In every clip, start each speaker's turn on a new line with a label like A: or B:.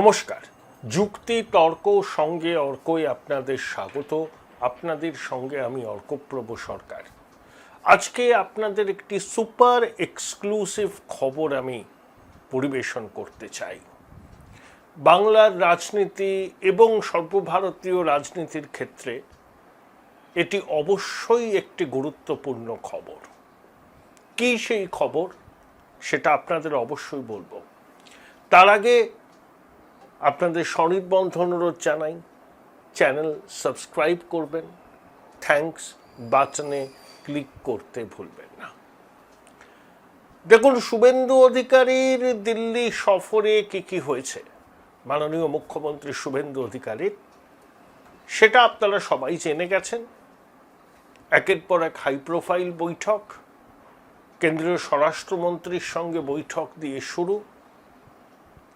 A: নমস্কার। যুক্তি তর্ক সঙ্গে অর্কই আপনাদের স্বাগত। আপনাদের সঙ্গে আমি অর্কপ্রভ সরকার। আজকে আপনাদের একটি সুপার এক্সক্লুসিভ খবর আমি পরিবেশন করতে চাই। বাংলার রাজনীতি এবং সর্বভারতীয় রাজনীতির ক্ষেত্রে এটি অবশ্যই একটি গুরুত্বপূর্ণ খবর। কী সেই খবর সেটা আপনাদের অবশ্যই বলবো। তার আগে আপনাদের সনির্বন্ধ অনুরোধ জানাই, চ্যানেল সাবস্ক্রাইব করবেন, থ্যাঙ্কস বাটনে ক্লিক করতে ভুলবেন না। দেখুন, শুভেন্দু অধিকারীর দিল্লি সফরে কি হয়েছে, মাননীয় মুখ্যমন্ত্রী শুভেন্দু অধিকারীর, সেটা আপনারা সবাই জেনে গেছেন। একের পর এক হাই প্রোফাইল বৈঠক, কেন্দ্রীয় স্বরাষ্ট্রমন্ত্রীর সঙ্গে বৈঠক দিয়ে শুরু,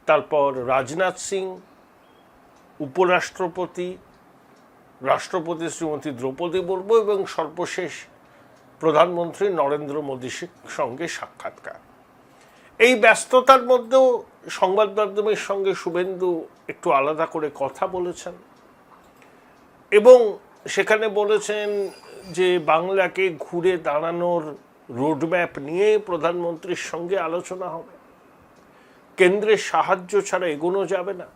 A: তারপর রাজনাথ সিং, উপরাষ্ট্রপতি, রাষ্ট্রপতি শ্রীমতী দ্রৌপদী মুর্মু এবং সর্বশেষ প্রধানমন্ত্রী নরেন্দ্র মোদীর সঙ্গে সাক্ষাৎকার। এই ব্যস্ততার মধ্যেও সংবাদ মাধ্যমের সঙ্গে শুভেন্দু একটু আলাদা করে কথা বলেছেন এবং সেখানে বলেছেন যে বাংলাকে ঘুরে দাঁড়ানোর রোডম্যাপ নিয়ে প্রধানমন্ত্রীর সঙ্গে আলোচনা হবে। কেন্দ্রের সাহায্য ছাড়া এগোনো যাবে না,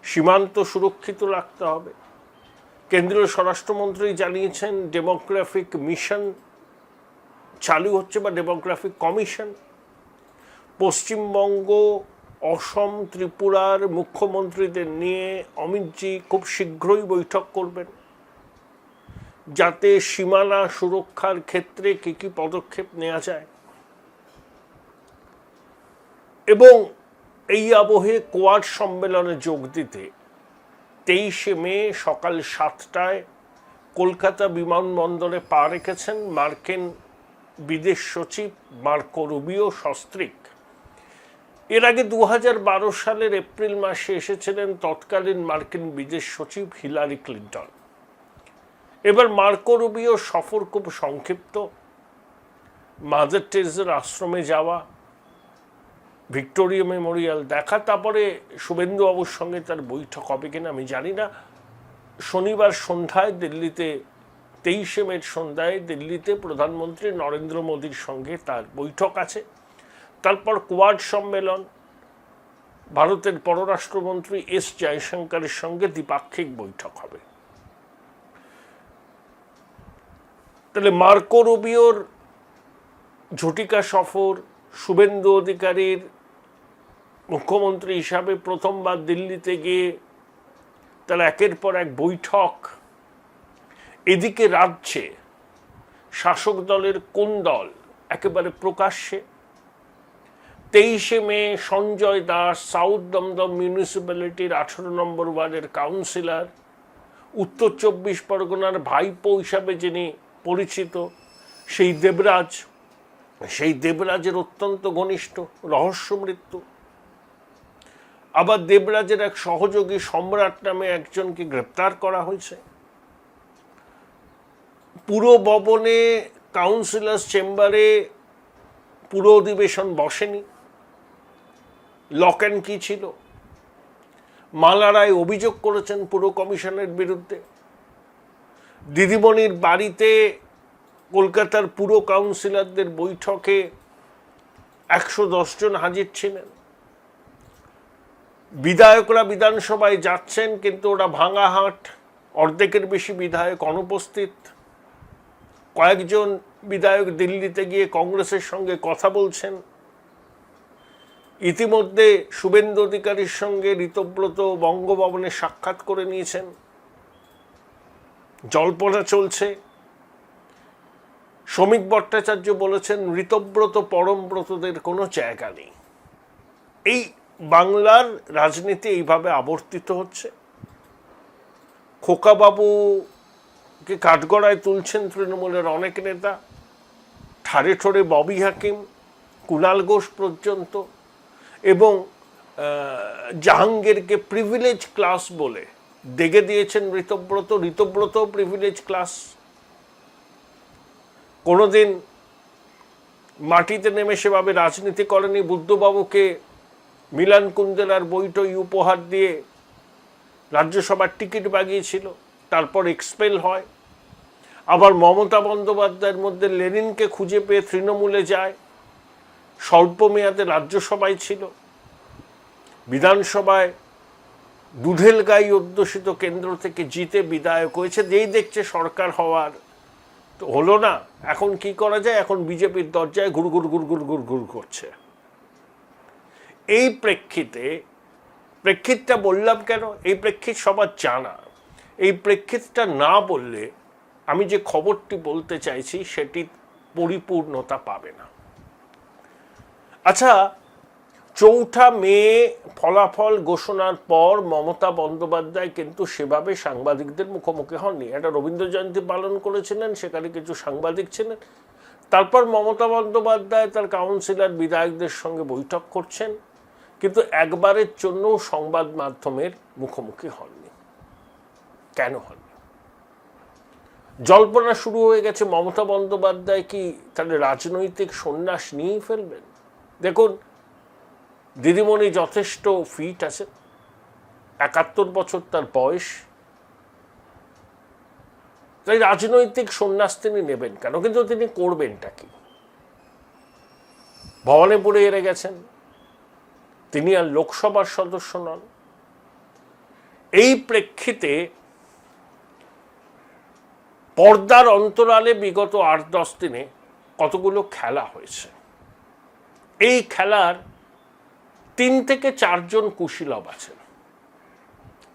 A: সীমান্ত সুরক্ষিত রাখতে হবে। কেন্দ্রীয় স্বরাষ্ট্রমন্ত্রী জানিয়েছেন ডেমোগ্রাফিক মিশন চালু হচ্ছে বা ডেমোগ্রাফিক কমিশন। পশ্চিমবঙ্গ, অসম, ত্রিপুরার মুখ্যমন্ত্রীদের নিয়ে অমিতজি খুব শীঘ্রই বৈঠক করবেন, যাতে সীমানা সুরক্ষার ক্ষেত্রে কী পদক্ষেপ নেওয়া যায়। এবং এই আবহে কোয়াড সম্মেলনে যোগ দিতে 23শে মে সকাল 7টায় কলকাতা বিমানবন্দরে পা রেখেছেন মার্কিন বিদেশ সচিব মার্কো রুবিও সস্ত্রীক। এর আগে 2012 সালের এপ্রিল মাসে এসেছিলেন তৎকালীন মার্কিন বিদেশ সচিব হিলারি ক্লিন্টন। এবার মার্কো রুবিও সফর খুব সংক্ষিপ্ত, মাদার টেরেসার আশ্রমে যাওয়া, ভিক্টোরিয়া মেমোরিয়াল দেখা, তারপরে শুভেন্দুবাবুর সঙ্গে তার বৈঠক হবে কিনা আমি জানি না। শনিবার সন্ধ্যায় দিল্লিতে, 23শে মের সন্ধ্যায় দিল্লিতে প্রধানমন্ত্রী নরেন্দ্র মোদীর সঙ্গে তার বৈঠক আছে। তারপর কোয়াড সম্মেলন, ভারতের পররাষ্ট্রমন্ত্রী এস জয়শঙ্করের সঙ্গে দ্বিপাক্ষিক বৈঠক হবে। তাহলে মার্কো রুবিওর ঝটিকা সফর, শুভেন্দু অধিকারীর মুখ্যমন্ত্রী হিসাবে প্রথমবার দিল্লিতে গিয়ে তার একের পর এক বৈঠক। এদিকে রাজ্যে শাসক দলের কোন দল একেবারে প্রকাশ্যে 23শে মে সঞ্জয় দাস, সাউথ দমদম মিউনিসিপ্যালিটির 18 নম্বর ওয়ার্ডের কাউন্সিলর, উত্তর 24 পরগনার ভাইপো হিসাবে যিনি পরিচিত সেই দেবরাজের অত্যন্ত ঘনিষ্ঠ, রহস্য মৃত্যু। আবার দেবরাজের এক সহযোগী সম্রাট নামে একজনকে গ্রেপ্তার করা হয়েছে। পুরো ভবনে কাউন্সিলর্স চেম্বারে পুরো অধিবেশন বসেনি, লক অ্যান্ড কি ছিল। মালা রায় অভিযোগ করেছেন পুর কমিশনের বিরুদ্ধে। দিদিমণির বাড়িতে কলকাতার পুর কাউন্সিলরদের বৈঠকে 110 জন হাজির ছিলেন। বিধায়করা বিধানসভায় যাচ্ছেন, কিন্তু ওরা ভাঙা হাট, অর্ধেকের বেশি বিধায়ক অনুপস্থিত। কয়েকজন বিধায়ক দিল্লিতে গিয়ে কংগ্রেসের সঙ্গে কথা বলছেন। ইতিমধ্যে শুভেন্দু অধিকারীর সঙ্গে ঋতব্রত বঙ্গভবনে সাক্ষাৎ করে নিয়েছেন, জল্পনা চলছে। শ্রমিক ভট্টাচার্য বলেছেন ঋতব্রত পরমব্রতদের কোনো জায়গা নেই। এই বাংলার রাজনীতি এইভাবে আবর্তিত হচ্ছে। খোকাবাবুকে কাঠগড়ায় তুলছেন তৃণমূলের অনেক নেতা, ঠারে ঠোরে ববি হাকিম, কুণাল ঘোষ পর্যন্ত, এবং জাহাঙ্গীরকে প্রিভিলেজ ক্লাস বলে দেখে দিয়েছেন ঋতব্রত প্রিভিলেজ ক্লাস। কোনোদিন মাটিতে নেমে সেভাবে রাজনীতি করেনি। বুদ্ধবাবুকে মিলান কুন্দেলার বইটই উপহার দিয়ে রাজ্যসভার টিকিট বাগিয়েছিল, তারপর এক্সপেল হয়। আবার মমতা বন্দ্যোপাধ্যায়ের মধ্যে লেনিনকে খুঁজে পেয়ে তৃণমূলে যায়, স্বল্প মেয়াদে রাজ্যসভায় ছিল, বিধানসভায় দুধেল গাই অধ্যুষিত কেন্দ্র থেকে জিতে বিধায়ক হয়েছে। যেই দেখছে সরকার হওয়ার তো হলো না, এখন কি করা যায়, এখন বিজেপির দরজায় ঘুরঘুর ঘুরঘুর ঘুরঘুর করছে। এই প্রেক্ষিতটা বললাম কেন, এই প্রেক্ষিত সবার জানা। এই প্রেক্ষিতটা না বললে আমি যে খবরটি বলতে চাইছি সেটি পরিপূর্ণতা পাবে না। আচ্ছা, 4 মে ফলাফল ঘোষণার পর মমতা বন্দ্যোপাধ্যায় কিন্তু সেভাবে সাংবাদিকদের মুখোমুখি হননি। একটা রবীন্দ্র জয়ন্তী পালন করেছিলেন, সেখানে কিছু সাংবাদিক ছিলেন। তারপর মমতা বন্দ্যোপাধ্যায় তার কাউন্সিলর বিধায়কদের সঙ্গে বৈঠক করছেন, কিন্তু একবারের জন্য সংবাদ মাধ্যমের মুখোমুখি হননি। কেন হননি? জল্পনা শুরু হয়ে গেছে মমতা বন্দ্যোপাধ্যায় কি তাহলে রাজনৈতিক সন্ন্যাস নিয়েই ফেলবেন। দেখুন, দিদিমণি যথেষ্ট ফিট আছে, 71 বছর তার বয়স, তাই রাজনৈতিক সন্ন্যাস তিনি নেবেন কেন? কিন্তু তিনি করবেনটা কি? ভবনে পড়ে এড়ে গেছেন, তিনি আর লোকসভার সদস্য নন। এই প্রেক্ষিতে পর্দার অন্তরালে বিগত 8-10 দিনে কতগুলো খেলা হয়েছে। এই খেলার 3 থেকে 4 জন কুশীলব আছেন।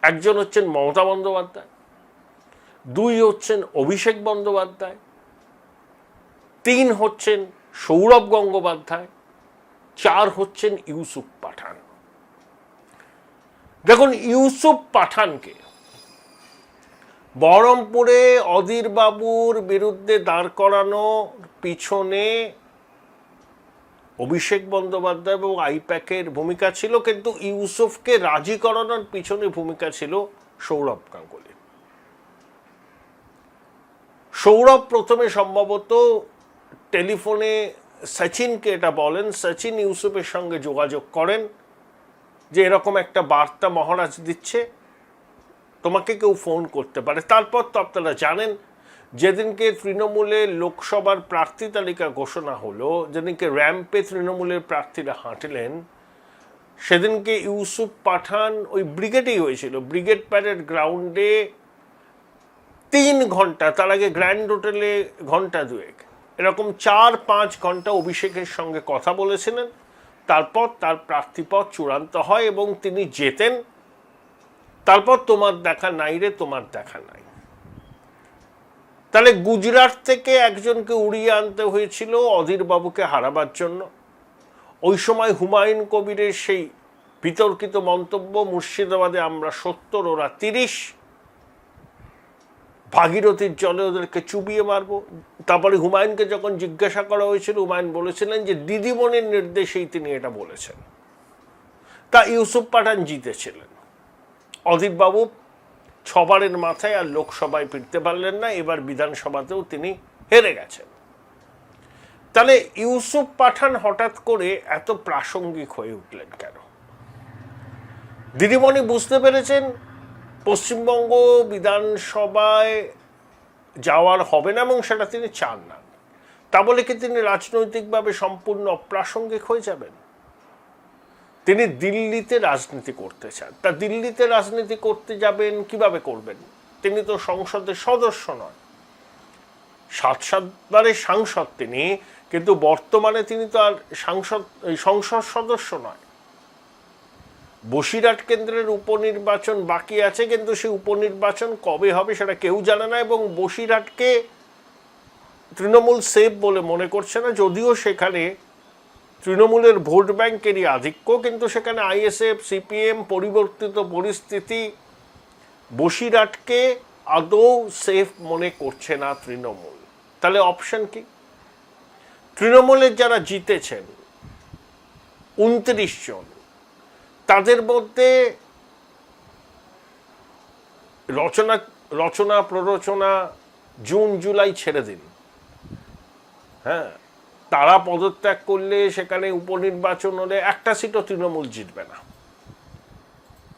A: একজন হচ্ছেন মমতা বন্দ্যোপাধ্যায়, 2 হচ্ছেন অভিষেক বন্দ্যোপাধ্যায়, 3 হচ্ছেন সৌরভ গঙ্গোপাধ্যায়, 4 হচ্ছেন ইউসুফ পাঠান। দেখুন, ইউসুফ পাঠানকে বহরমপুরে অধীর বাবুর বিরুদ্ধে দাঁড় করানো পিছনে অভিষেক বন্দ্যোপাধ্যায় এবং আইপ্যাকের ভূমিকা ছিল, কিন্তু ইউসুফকে রাজি করানোর পিছনে ভূমিকা ছিল সৌরভ গাঙ্গুলি। সৌরভ প্রথমে সম্ভবত টেলিফোনে সচিনকে এটা বলেন, সচিন ইউসুফের সঙ্গে যোগাযোগ করেন যে এরকম একটা বার্তা মহারাজ দিচ্ছে, তোমাকে কেউ ফোন করতে পারে। তারপর তো আপনারা জানেন, যেদিনকে তৃণমূলের লোকসভার প্রার্থী তালিকা ঘোষণা হলো, যেদিনকে র্যাম্পে তৃণমূলের প্রার্থীরা হাঁটলেন, সেদিনকে ইউসুফ পাঠান ওই ব্রিগেডেই হয়েছিল, ব্রিগেড প্যারেড গ্রাউন্ডে 3 ঘন্টা, তার আগে গ্র্যান্ড হোটেলে ঘন্টা 2 এরকম 4-5 ঘন্টা অভিষেকের সঙ্গে কথা বলেছিলেন। তারপর তার প্রার্থীপদ চূড়ান্ত হয় এবং তিনি জেতেন। তারপর তোমার দেখা নাই রে, তোমার দেখা নাই। তাহলে গুজরাট থেকে একজনকে উড়িয়ে আনতে হয়েছিল অধীর বাবুকে হারাবার জন্য। ওই সময় হুমায়ুন কবিরের সেই বিতর্কিত মন্তব্য, মুর্শিদাবাদে আমরা 70 ওরা 30, ভাগীরথীর জলে ওদেরকে চুবিয়ে মারবো। তারপরে হুমায়ুনকে যখন জিজ্ঞাসা করা হয়েছিল, হুমায়ুন বলেছিলেন যে দিদিমণির নির্দেশেই তিনি এটা বলেছেন। তা ইউসুফ পাঠান জিতেছিলেন, অধীর বাবু 6 বারের মাথায় আর লোকসভায় ফিরতে পারলেন না, এবার বিধানসভাতেও তিনি হেরে গেছেন। তাহলে ইউসুফ পাঠান হঠাৎ করে এত প্রাসঙ্গিক হয়ে উঠলেন কেন? দিদিমণি বুঝতে পেরেছেন পশ্চিমবঙ্গ বিধানসভায় যাওয়ার হবে না এবং সেটা তিনি চান না। তা বলে কি তিনি রাজনৈতিকভাবে সম্পূর্ণ অপ্রাসঙ্গিক হয়ে যাবেন? তিনি দিল্লিতে রাজনীতি করতে চান। তা দিল্লিতে রাজনীতি করতে যাবেন, কিভাবে করবেন? তিনি তো সংসদের সদস্য নয়, 7 বারের সাংসদ তিনি, কিন্তু বর্তমানে তিনি তো আর সংসদ সদস্য নয়। বসিরহাট কেন্দ্রের উপনির্বাচন বাকি আছে, কিন্তু সেই উপনির্বাচন কবে হবে সেটা কেউ জানে না এবং বসিরহাটকে তৃণমূল সেফ বলে মনে করছে না, যদিও সেখানে তৃণমূলের ভোট ব্যাংকেরই আধিক্য, কিন্তু সেখানে আইএসএফ, সিপিএম, পরিবর্তিত পরিস্থিতি, বসিরহাটকে আদৌ সেফ মনে করছে না তৃণমূল। তাহলে অপশন কি? তৃণমূলের যারা জিতেছেন 29 জন, তাদের মধ্যে রচনা প্ররোচনা জুন জুলাই ছেড়ে দিন, হ্যাঁ, তারা পদত্যাগ করলে সেখানে উপনির্বাচন হলে একটা সিটও তৃণমূল জিতবে না।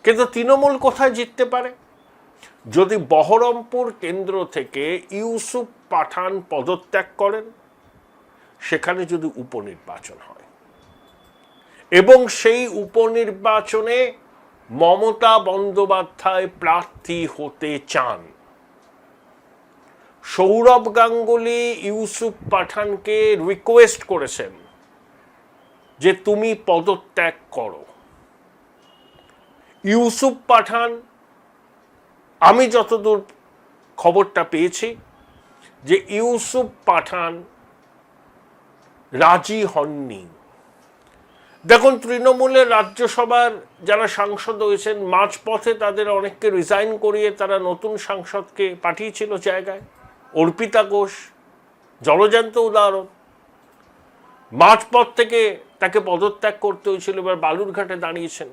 A: কিন্তু তৃণমূল কোথায় জিততে পারে? যদি বহরমপুর কেন্দ্র থেকে ইউসুফ পাঠান পদত্যাগ করেন, সেখানে যদি উপনির্বাচন হয় এবং সেই উপনির্বাচনে মমতা বন্দ্যোপাধ্যায় প্রার্থী হতে চান, সৌরভ গাঙ্গুলি ইউসুফ পাঠানকে রিকোয়েস্ট করেছেন যে তুমি পদত্যাগ করো। ইউসুফ পাঠান, আমি যতদূর খবরটা পেয়েছি, যে ইউসুফ পাঠান রাজি হননি। দেখুন, তৃণমূলের রাজ্যসভার যারা সাংসদ হয়েছেন, মাঝপথে তাদের অনেককে রিজাইন করিয়ে তারা নতুন সাংসদকে পাঠিয়েছিল জায়গায়। অর্পিতা ঘোষ জলজান্ত উদাহরণ। মাঝপথ থেকে তাকে পদত্যাগ করতে হয়েছিল, এবার বালুরঘাটে দাঁড়িয়েছেন।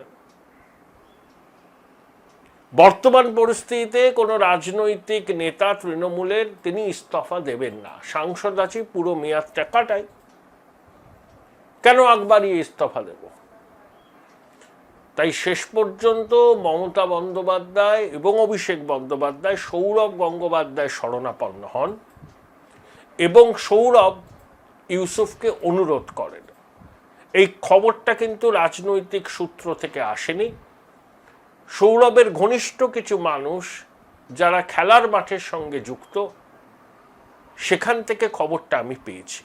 A: বর্তমান পরিস্থিতিতে কোনো রাজনৈতিক নেতা তৃণমূলের তিনি ইস্তফা দেবেন না। সাংসদ আছি, পুরো মেয়াদটা কাটাই, কেন একবারই ইস্তফা দেব? তাই শেষ পর্যন্ত মমতা বন্দ্যোপাধ্যায় এবং অভিষেক বন্দ্যোপাধ্যায় সৌরভ গঙ্গোপাধ্যায় শরণাপন্ন হন এবং সৌরভ ইউসুফকে অনুরোধ করেন। এই খবরটা কিন্তু রাজনৈতিক সূত্র থেকে আসেনি। সৌরভের ঘনিষ্ঠ কিছু মানুষ যারা খেলার মাঠের সঙ্গে যুক্ত, সেখান থেকে খবরটা আমি পেয়েছি।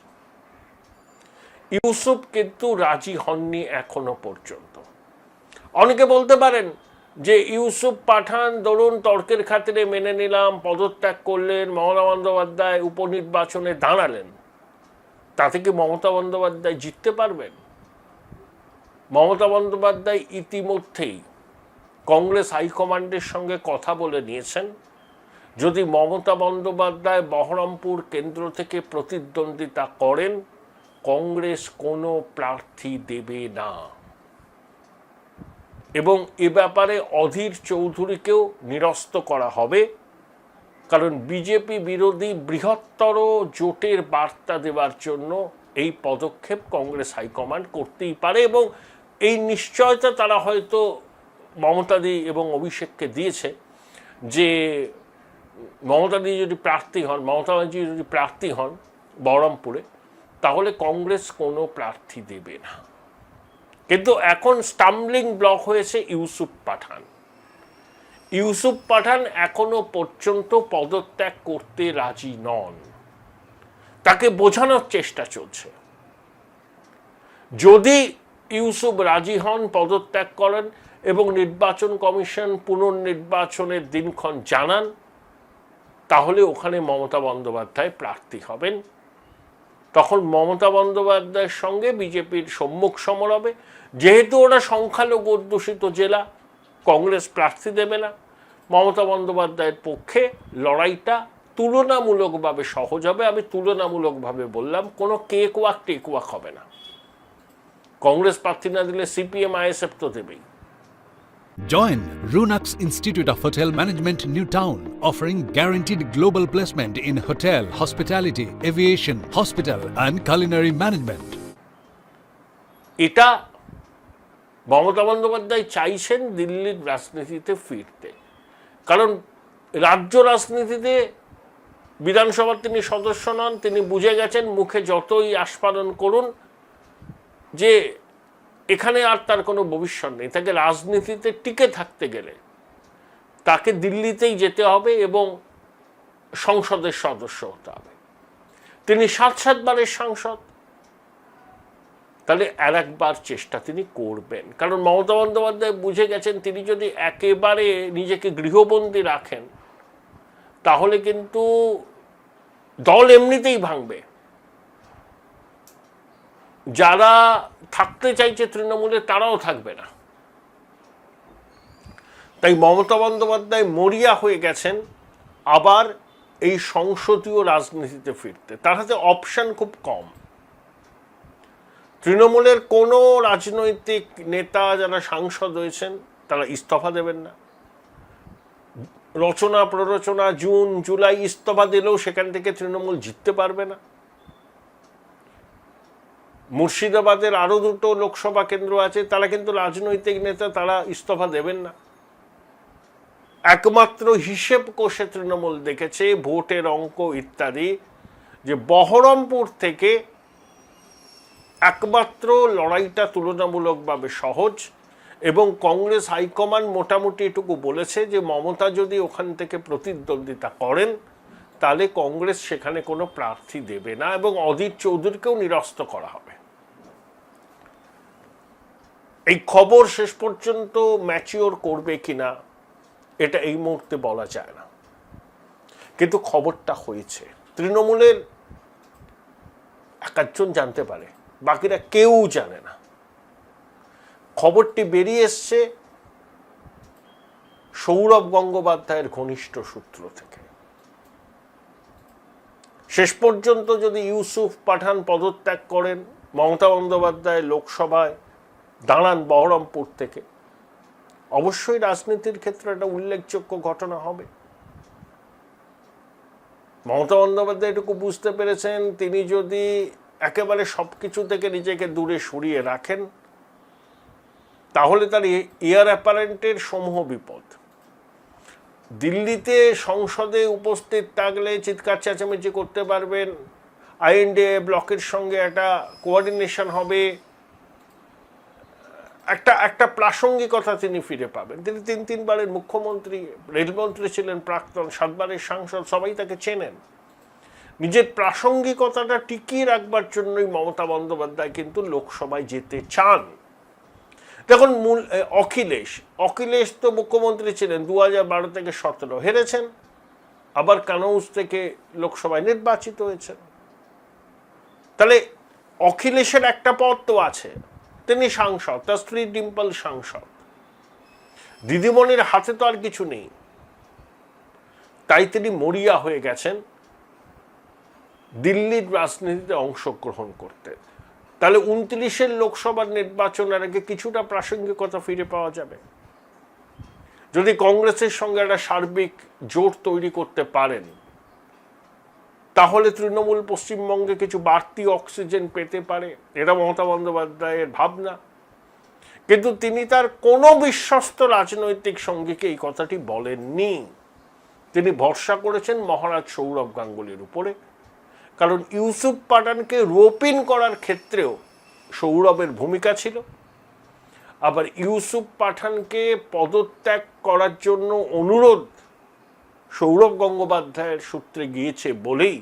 A: ইউসুফ কিন্তু রাজি হননি এখনো পর্যন্ত। অনেকে বলতে পারেন যে ইউসুফ পাঠান ধরুন তর্কের খাতিরে মেনে নিলাম, পদত্যাগ করলেন, মমতা বন্দ্যোপাধ্যায় উপনির্বাচনে দাঁড়ালেন, তাতে কি মমতা বন্দ্যোপাধ্যায় জিততে পারবেন? মমতা বন্দ্যোপাধ্যায় ইতিমধ্যেই কংগ্রেস হাইকমান্ডের সঙ্গে কথা বলে নিয়েছেন, যদি মমতা বন্দ্যোপাধ্যায় বহরমপুর কেন্দ্র থেকে প্রতিদ্বন্দ্বিতা করেন, কংগ্রেস কোনো প্রার্থী দেবে না। এবং এ ব্যাপারে অধীর চৌধুরীকেও নিরস্ত করা হবে, কারণ বিজেপি বিরোধী বৃহত্তর জোটের বার্তা দেওয়ার জন্য এই পদক্ষেপ কংগ্রেস হাইকমান্ড করতেই পারে। এবং এই নিশ্চয়তা তারা হয়তো মমতাদি এবং অভিষেককে দিয়েছে যে মমতাদি যদি প্রার্থী হন, মমতা ব্যানার্জি যদি প্রার্থী হন বহরমপুরে, তাহলে কংগ্রেস কোনো প্রার্থী দেবে না। কিন্তু এখন স্টাম্বলিং ব্লক হয়েছে ইউসুফ পাঠান। ইউসুফ পাঠান এখনো পর্যন্ত পদত্যাগ করতে রাজি নন। তাকে বোঝানোর চেষ্টা চলছে। যদি ইউসুফ রাজি হন, পদত্যাগ করেন এবং নির্বাচন কমিশন পুনর্নির্বাচনের দিনক্ষণ জানান, তাহলে ওখানে মমতা বন্দ্যোপাধ্যায় প্রার্থী হবেন। তখন মমতা বন্দ্যোপাধ্যায়ের সঙ্গে বিজেপির সম্মুখ সমর হবে। যেহেতু ওরা সংখ্যালঘু অধ্যুষিত জেলা, কংগ্রেস প্রার্থী দেবে না, মমতা বন্দ্যোপাধ্যায়ের পক্ষে লড়াইটা তুলনামূলকভাবে সহজ হবে। আমি তুলনামূলকভাবে বললাম, কোনো কেক ওয়াক টেক ওয়াক হবে না। কংগ্রেস প্রার্থী না দিলে সিপিএম আইএসএফ তো দেবেই।
B: Join Runux Institute of Hotel Management, New Town, offering guaranteed global placement in hotel, hospitality, aviation, hospital and culinary management.
A: এটা মমতা বন্দ্যোপাধ্যায় চাইছেন দিল্লির রাজনীতিতে ফিরতে, কারণ রাজ্য রাজনীতিতে বিধানসভার তিনি সদস্য নন। তিনি বুঝে গেছেন মুখে যতই আস্ফালন করুন যে এখানে আর তার কোনো ভবিষ্যৎ নেই। তাকে রাজনীতিতে টিকে থাকতে গেলে তাকে দিল্লিতেই যেতে হবে এবং সংসদের সদস্য হতে হবে। তিনি 7 বারের সাংসদ, তাহলে আর একবার চেষ্টা তিনি করবেন। কারণ মমতা বন্দ্যোপাধ্যায় বুঝে গেছেন তিনি যদি একেবারে নিজেকে গৃহবন্দী রাখেন, তাহলে কিন্তু দল এমনিতেই ভাঙবে। যারা থাকতে চাইছে তৃণমূলে তারাও থাকবে না। তাই মমতা বন্দ্যোপাধ্যায় মরিয়া হয়ে গেছেন আবার এই সংসদীয় রাজনীতিতে ফিরতে। তার হাতে অপশন খুব কম। তৃণমূলের কোনো রাজনৈতিক নেতা যারা সাংসদ হয়েছেন তারা ইস্তফা দেবেন না। রচনা প্ররোচনা জুন জুলাই ইস্তফা দিলেও সেখান থেকে তৃণমূল জিততে পারবে না। মুর্শিদাবাদের আরো 2টো লোকসভা কেন্দ্র আছে, তারা কিন্তু রাজনৈতিক নেতা, তারা ইস্তফা দেবেন না। একমাত্র হিসেব কষে তৃণমূল দেখেছে ভোটের অঙ্ক ইত্যাদি যে বহরমপুর থেকে একমাত্র লড়াইটা তুলনামূলকভাবে সহজ, এবং কংগ্রেস হাইকমান্ড মোটামুটি এটুকু বলেছে যে মমতা যদি ওখান থেকে প্রতিদ্বন্দ্বিতা করেন তাহলে কংগ্রেস সেখানে কোনো প্রার্থী দেবে না এবং অধীর চৌধুরীকেও নিরস্ত করা হবে। এই খবর শেষ পর্যন্ত ম্যাচিওর করবে কিনা এটা এই মুহূর্তে বলা যায় না, কিন্তু খবরটা হয়েছে। তৃণমূলের একজন জানতে পারে, বাকিরা কেউ জানে না। খবরটি বেরিয়ে এসছে সৌরভ গঙ্গোপাধ্যায়ের ঘনিষ্ঠ সূত্র থেকে। শেষ পর্যন্ত যদি ইউসুফ পাঠান পদত্যাগ করেন, মমতা বন্দ্যোপাধ্যায় লোকসভায় দাঁড়ান বহরমপুর থেকে, অবশ্যই রাজনীতির ক্ষেত্রে একটা উল্লেখযোগ্য ঘটনা হবে। মমতা বন্দ্যোপাধ্যায় এটুকু বুঝতে পেরেছেন, তিনি যদি একেবারে সবকিছু থেকে নিজেকে দূরে সরিয়ে রাখেন তাহলে তার এয়ার অ্যাপারেন্টের সমূহ বিপদ। দিল্লিতে সংসদে উপস্থিত থাকলে চিৎকার চেঁচামেচি করতে পারবেন, আইএনডিএ ব্লকের সঙ্গে একটা কোঅর্ডিনেশন হবে, একটা প্রাসঙ্গিকতা তিনি ফিরে পাবেন। তিনি 3-3বারের মুখ্যমন্ত্রী, রেলমন্ত্রী ছিলেন, প্রাক্তন 7বারের সাংসদ, সবাই তাকে চেনেন। নিজের প্রাসঙ্গিকতাটা টিকিয়ে রাখবার জন্যই মমতা বন্দ্যোপাধ্যায় কিন্তু লোকসভায় যেতে চান। দেখুন, অখিলেশ তো মুখ্যমন্ত্রী ছিলেন 2012 থেকে 17, হেরেছেন, আবার কানৌজ থেকে লোকসভায় নির্বাচিত হয়েছেন। তাহলে অখিলেশের একটা পদ তো আছে, তিনি সাংসদ, তার স্ত্রী ডিম্পল সাংসদ। দিদিমণির হাতে তো আর কিছু নেই, তাই তিনি মরিয়া হয়ে গেছেন দিল্লির রাজনীতিতে অংশগ্রহণ করতে। তাহলে 29-এর লোকসভার নির্বাচনের আগে কিছুটা প্রাসঙ্গিকতা ফিরে পাওয়া যাবে। যদি কংগ্রেসের সঙ্গে একটা সার্বিক জোট তৈরি করতে পারেন তাহলে তৃণমূল পশ্চিমবঙ্গে কিছু বাড়তি অক্সিজেন পেতে পারে, এটা মমতা বন্দ্যোপাধ্যায়ের ভাবনা। কিন্তু তিনি তার কোনো বিশ্বস্ত রাজনৈতিক সঙ্গীকে এই কথাটি বলেননি। তিনি ভরসা করেছেন মহারাজ সৌরভ গাঙ্গুলির উপরে, কারণ ইউসুফ পাঠানকে রোপ ইন করার ক্ষেত্রেও সৌরভের ভূমিকা ছিল। আবার ইউসুফ পাঠানকে পদত্যাগ করার জন্য অনুরোধ সৌরভ গঙ্গোপাধ্যায়ের সূত্রে গিয়েছে বলেই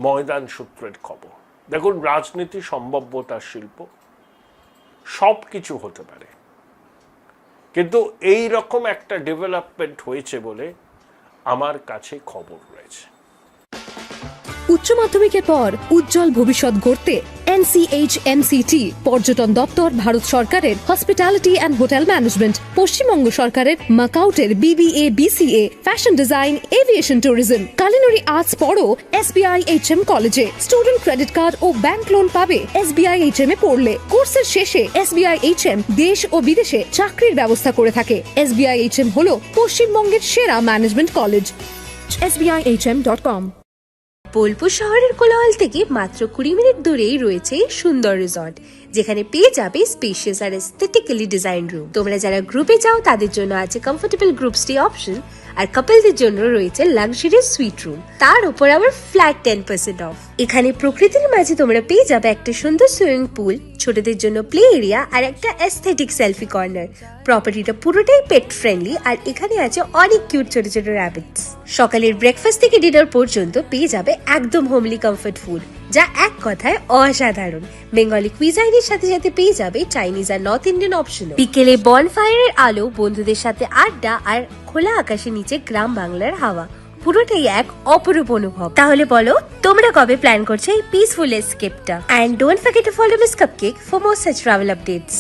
A: ময়দান সূত্রের খবর। দেখুন, রাজনীতি সম্ভাব্যতার শিল্প, সব কিছু হতে পারে, কিন্তু এই রকম একটা ডেভেলপমেন্ট হয়েছে বলে আমার কাছে খবর রয়েছে।
C: উচ্চ মাধ্যমিকের পর উজ্জ্বল ভবিষ্যৎ গড়তে NCHMCT পর্যটন দপ্তর, ভারত সরকারের hospitality and hotel management, Paschimbanga সরকারের মাকাউটের BBA BCA, fashion design, aviation tourism, culinary arts পড়ো SBI HM কলেজে। স্টুডেন্ট ক্রেডিট কার্ড ও ব্যাংক লোন পাবে SBI HM এ পড়লে। কোর্সের শেষে SBI HM দেশ ও বিদেশে চাকরির ব্যবস্থা করে থাকে। SBI HM হলো পশ্চিমবঙ্গের সেরা ম্যানেজমেন্ট কলেজ। SBIHM.com।
D: বোলপুর শহরের কোলাহল থেকে মাত্র 20 মিনিট দূরেই রয়েছে সুন্দর রিসর্ট, যেখানে পেয়ে যাবে স্পেশিয়াস আর এস্থেটিক্যালি ডিজাইন রুম। তোমরা যারা গ্রুপে যাও তাদের জন্য আছে কমফোর্টেবল গ্রুপ স্টে অপশন, আর কাপলদের জন্য রয়েছে লাক্সারিয়াস সুইট রুম, তার উপর আবার ফ্ল্যাট 10% অফ। এখানে প্রকৃতির মাঝে তোমরা পেয়ে যাবে একটা সুন্দর সুইমিং পুল, ছোটদের জন্য প্লে এরিয়া আর একটা এস্থেটিক সেলফি কর্নার। প্রপার্টিটা পুরোটাই পেট ফ্রেন্ডলি, আর এখানে আছে অনেক কিউট ছোট ছোট র্যাবিটস। সকালের ব্রেকফাস্ট থেকে ডিনার পর্যন্ত পেয়ে যাবে একদম হোমলি কমফর্ট ফুড, যা এক কথায় অসাধারণ। বেঙ্গলি কুইজাইনের সাথে সাথে পেয়ে যাবে চাইনিজ আর নর্থ ইন্ডিয়ান অপশনও। বিকেলে বনফায়ারের আলো, বন্ধুদের সাথে আড্ডা আর খোলা আকাশের নিচে গ্রাম বাংলার হাওয়া, পুরোটাই এক অপরূপ অনুভব। তাহলে বলো, তোমরা কবে প্ল্যান করছো এই পিসফুল এসকেপটা? And don't forget to follow Miss Cupcake for more such travel updates.